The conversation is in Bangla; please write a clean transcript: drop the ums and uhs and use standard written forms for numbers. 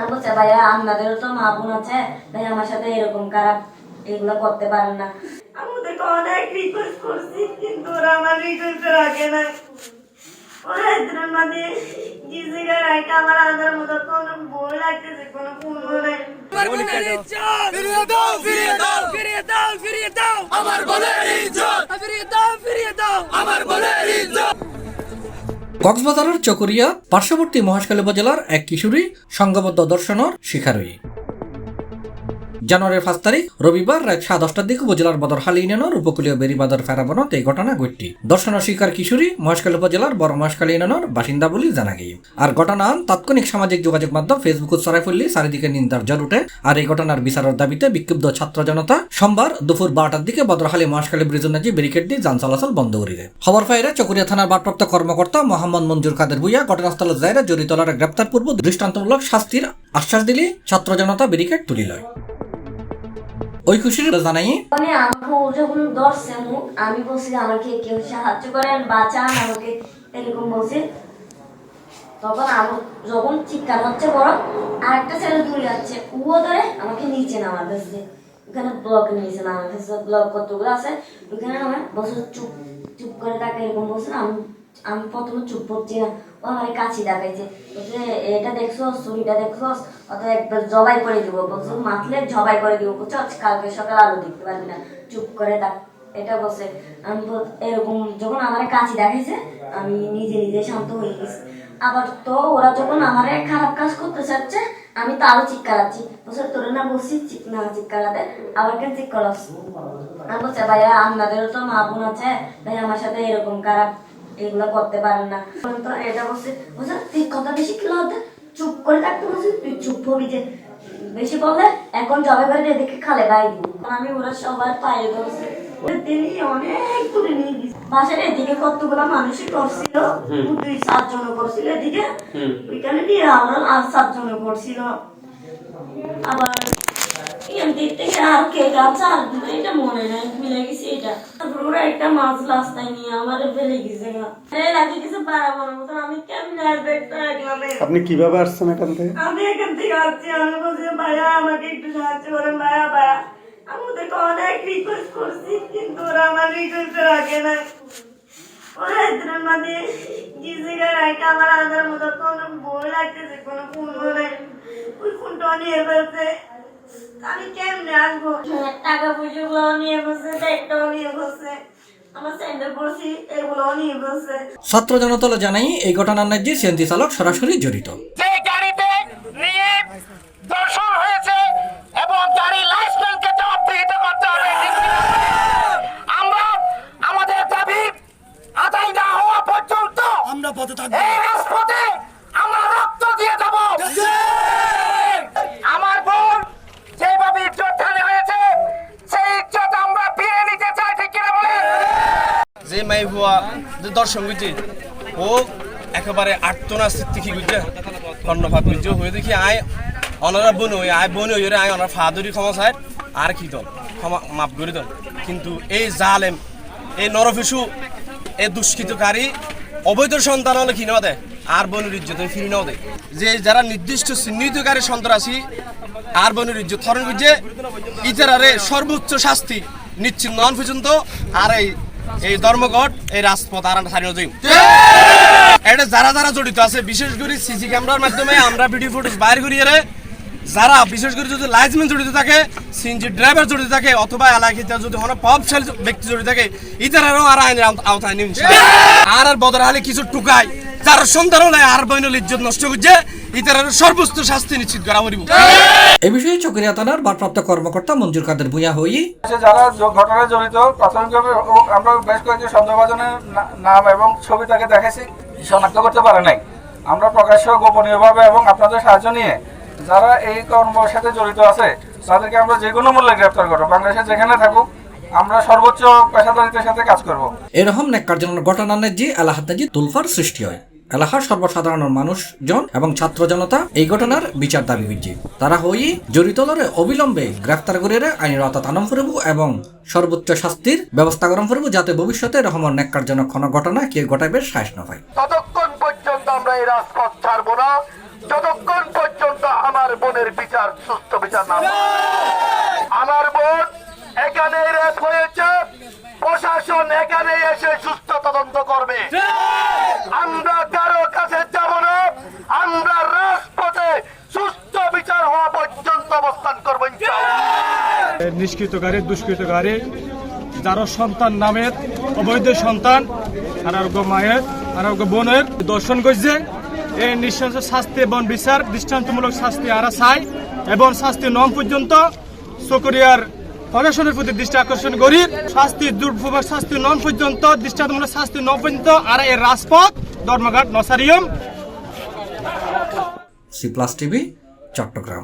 আমি বলছি ভাইয়া আপনাদেরও তো মা বোন আছে, ভাই আমার সাথে এরকম খারাপ এগুলো করতে পারেন না। আমি ওদেরকে অনেক রিকোয়েস্ট করছি কিন্তু ওরা আমার রিকোয়েস্ট রাখে না। ওরা এদের মানে জিজিগা রাখে আমার আধার মতো কোনো বই লাগতেছে, কোনো পূর্ণ নাই। আমার বোনের ইজ্জত ফিরিয়ে দাও, ফিরিয়ে দাও, ফিরিয়ে দাও, ফিরিয়ে দাও আমার বোনের ইজ্জত, ফিরিয়ে দাও, ফিরিয়ে দাও আমার বোনের ইজ্জত। কক্সবাজারের চকরিয়া পার্শ্ববর্তী মহেশখালী উপজেলার এক কিশোরী সংঘবদ্ধ দর্শনের শিকারী। জানুয়ারির 5 তারিখ রবিবার রাত 10:30টার দিকে উপজেলার বদরহালি ইউনিয়নের উপকূলীয় বেরিবাদর ফেরাবনত এই ঘটনা ঘটটি। দর্শনের শিকার কিশোরী মহেশখালী উপজেলার বড় মহেশখালী ইউনিয়নের বাসিন্দা বলে জানা গিয়ে। আর ঘটনার তাৎক্ষণিক সামাজিক যোগাযোগ মাধ্যম ফেসবুক ছড়াই ফেললে চারিদিকে নিন্দার জ্বর উঠে। আর এই ঘটনার বিচারের দাবিতে বিক্ষুব্ধ ছাত্র জনতা সোমবার দুপুর 12টার দিকে বদরহালি মহেশখালী ব্রিজের নাজি ব্যারিকেড দিয়ে যান চলাচল বন্ধ করে দেয়। খবর পাইরে চকরিয়া থানার ভারপ্রাপ্ত কর্মকর্তা মোহাম্মদ মঞ্জুর কাদের ভুইয়া ঘটনাস্থলে যায় জড়িতলার গ্রেপ্তারপূর্ব দৃষ্টান্তমূলক শাস্তির আশ্বাস দিলে ছাত্র জনতা ব্যারিকেড তুলি লয়। ওই খুশির জানাই মানে আমাকে ও যখন ধরছে মুখ, আমি বলছি আমাকে কেউ সাহায্য করেন, বাঁচান আমাকে, এরকম বলছি। তখন আমি যখন চিৎকার হচ্ছে বড়, আরেকটা ছেলে দূরে যাচ্ছে, ও ধরে আমাকে নিচে নামার কাছে, ওখানে ব্লক নিয়েছে না, আমার কাছে ব্লক কতগুলো আছে, ওখানে আমার বছর চুপ চুপ করে তাকে এরকম বলছে না। আমি প্রথমে চুপ করছি না, ও আমার কাছে দেখাইছে, বলছে এটা দেখছো, ছুরিটা দেখছো, অত একবার জবাই করে দিব, বলছো মাতলে জবাই করে দিব, বলছো কালকে সকাল আলো দেখতে পারবি না, চুপ করে থাক, এটা বলছে। আমি এরকম যখন আমার কাছে দেখাইছে আমি নিজে নিজে শান্ত হয়ে গেছি। আবার তো ওরা যখন আমার খারাপ কাজ করতে চাচ্ছে আমি তারও চিৎকারাচ্ছি, বলছে তোরে না বলছি না চিৎকারাতে, আবার কেন চিৎকার। আমি বলছে ভাইয়া আপনাদেরও তো মা বোন আছে, ভাই আমার সাথে এরকম খারাপ এগুলো করতে পারেন না। তো এটা বলছে, বলছে তুই কথা বেশি কি হতে চুপ করে থাকতে বলছি, তুই চুপ হবি যে, বেশি বললে এখন জবাই করে এদিকে খালে বাই দিব। আমি ওরা সবার পায়ে ধরছে, তিনি অনেক দূরে নিয়ে গেছে। বাসার এদিকে কতগুলো মানুষই করছিল, 2-4 জন করছিল এদিকে, ওইখানে দিয়ে আমরা আর 7 জন করছিল। আবার আর কে গাছ আর এটা মনে নাই, মিলে গেছে। এটা পুরো একটা মাছ রাস্তায় নিয়ে আমার ফেলে গেছে, লাগে কিছু পারাবার মতন। আমি কেমনে আসবে একটা একলা। আপনি কিভাবে আসছেন এখান থেকে? আমি এখান থেকে আসছি, আমি বলছি ভাইয়া আমাকে একটু সাহায্য করেন, ভাইয়া ভাইয়া। আমি ওদেরকে অনেক রিকোয়েস্ট করছি কিন্তু ওরা আমার রিকোয়েস্ট রাখে না। ওরা এদের মানে জিজিগা রাখে আমার আধার মতো কোনো বই লাগতেছে, কোনো পূর্ণ নাই, ওই ফোনটা নিয়ে ফেলছে। আমি কেমনে আসবো? টাকা পয়সা গুলো নিয়ে বসে, ব্যাগটাও নিয়ে বসে, আমার স্যান্ডেল পরছি এগুলোও নিয়ে বসে। ছাত্র জনতা জানাই এই ঘটনার ন্যায্যে সিএনজি চালক সরাসরি জড়িত। যে গাড়িতে নিয়ে দর্শন হয়েছে এবং গাড়ি লাইসেন্সকে জবাবদিহিত করতে হবে। আমরা আমাদের দাবি আদায় না হওয়া পর্যন্ত আমরা পথে থাকবো, এই রাজপথে আমরা রক্ত দিয়ে যাব। আমার বোন যেভাবে ইজ্জত ঢালে হয়েছে সেই ইজ্জত আমরা ফিরে নিতে চাই, ঠিক কিনা বলেন? যে মাই হুয়া যে দর্শন গুজে ও একেবারে আটতনাস্তিক দেখি গুজে কর্ণপাত গুজে হয়ে দেখি আয় অনারা বোন হয়ে আয় বোন হয়ে আয় অনার ফাদুরি ক্ষমা চায় আর কি দল ক্ষমা মাফ করে দল। কিন্তু এই জালেম, এই নরফিসু, এই দুষ্কৃতকারী অবৈধ সন্তান হলে কি নেওয়া দেয় আর বোনের ইজ্জত ফিরে নেওয়া দেয়। যে যারা নির্দিষ্ট চিহ্নিতকারী সন্ত্রাসী আর বোনের ইজ্জত ধরন গুজে ইতারারে সর্বোচ্চ শাস্তি নিশ্চিত নন পর্যন্ত আর এই ধর্মঘট এই রাজপথ আর ছাড়িয়ে যাই। এটা যারা যারা জড়িত আছে বিশেষ করে সিসি ক্যামেরার মাধ্যমে আমরা ভিডিও ফুটেজ বাইর করিয়ে যারা বিশেষ করে যদি লাইসমেন্ট জড়িত থাকে, সিএনজি ড্রাইভার জড়িত থাকে অথবা এলাকাতে যদি কোনো প্রভাবশালী ব্যক্তি জড়িত থাকে ইতারারও আর আইনের আওতায় নিন। আর বদরহালি কিছু টুকাই যার সন্তান হলে আর বইনল ইজ্জত নষ্ট করছে ইতারার সর্বোচ্চ শাস্তি নিশ্চিত করা হইব। এই বিষয়ে চকরিয়া থানার ভারপ্রাপ্ত কর্মকর্তা মঞ্জুর কাদের ভুইয়া হই যারা ঘটনায় জড়িত প্রাথমিকভাবে আমরা বেশ কয়েকজন সন্দেহভাজনের নাম এবং ছবি তাকে দেখেছি, শনাক্ত করতে পারে নাই। আমরা প্রকাশ্য গোপনীয়ভাবে এবং আপনাদের সাহায্য নিয়ে যারা এই কর্মের সাথে জড়িত আছে তাদেরকে আমরা যে কোনো মূল্যে গ্রেফতার করবো। বাংলাদেশে যেখানে থাকুক আমরা সর্বোচ্চ পেশাদারিত্বের সাথে কাজ করব। এরকম ন্যাক্কারজনক ঘটনার ন্যায্যে এলাকার নাজি তুলফার সৃষ্টি হয়। এলাকার সর্বসাধারণ মানুষজন এবং ছাত্র জনতা এই ঘটনার বিচার দাবি করছে। তারা হই জড়িত দলে অবিলম্বে গ্রেফতার করে আইনের আওতায় আনয়ন করব এবং সর্বোচ্চ শাস্তির ব্যবস্থা গ্রহণ করব, যাতে ভবিষ্যতে এরকম ন্যাক্কারজনক কোনো ঘটনা কেউ ঘটাইবে সাহস না পায়। ততক্ষণ পর্যন্ত আমরা এই রাজপথ ছাড়বো না যতক্ষণ পর্যন্ত আমার আমার বোনের বিচার সুস্থ বিচার না। আমার বোন এখানে রেপ হয়েছে, প্রশাসন এখানে এসে সুস্থ তদন্ত করবে। আমরা কারো কাছে যাব না, আমরা রাজপথে সুস্থ বিচার হওয়া পর্যন্ত অবস্থান করবো ইনশাআল্লাহ। নিষ্কৃতকারী দুষ্কৃতকারী যারা সন্তান নামের অবৈধ সন্তান আরোগ্য মায়ের আরোগ্য বোনের দর্শন করছে, এই নিঃসংস শাস্তি এবং বিচার দৃষ্টান্তমূলক শাস্তি আরা চাই এবং শাস্তি নম পর্যন্ত চকরিয়ার প্রশাসনের প্রতি দৃষ্টি আকর্ষণ করি। শাস্তি দুর্ভোগ শাস্তি নম পর্যন্ত দৃষ্টান্তমূলক শাস্তি নম পর্যন্ত আর এই রাজপথ ধর্মঘাট নসারিয়ম। C+ TV Chittagong.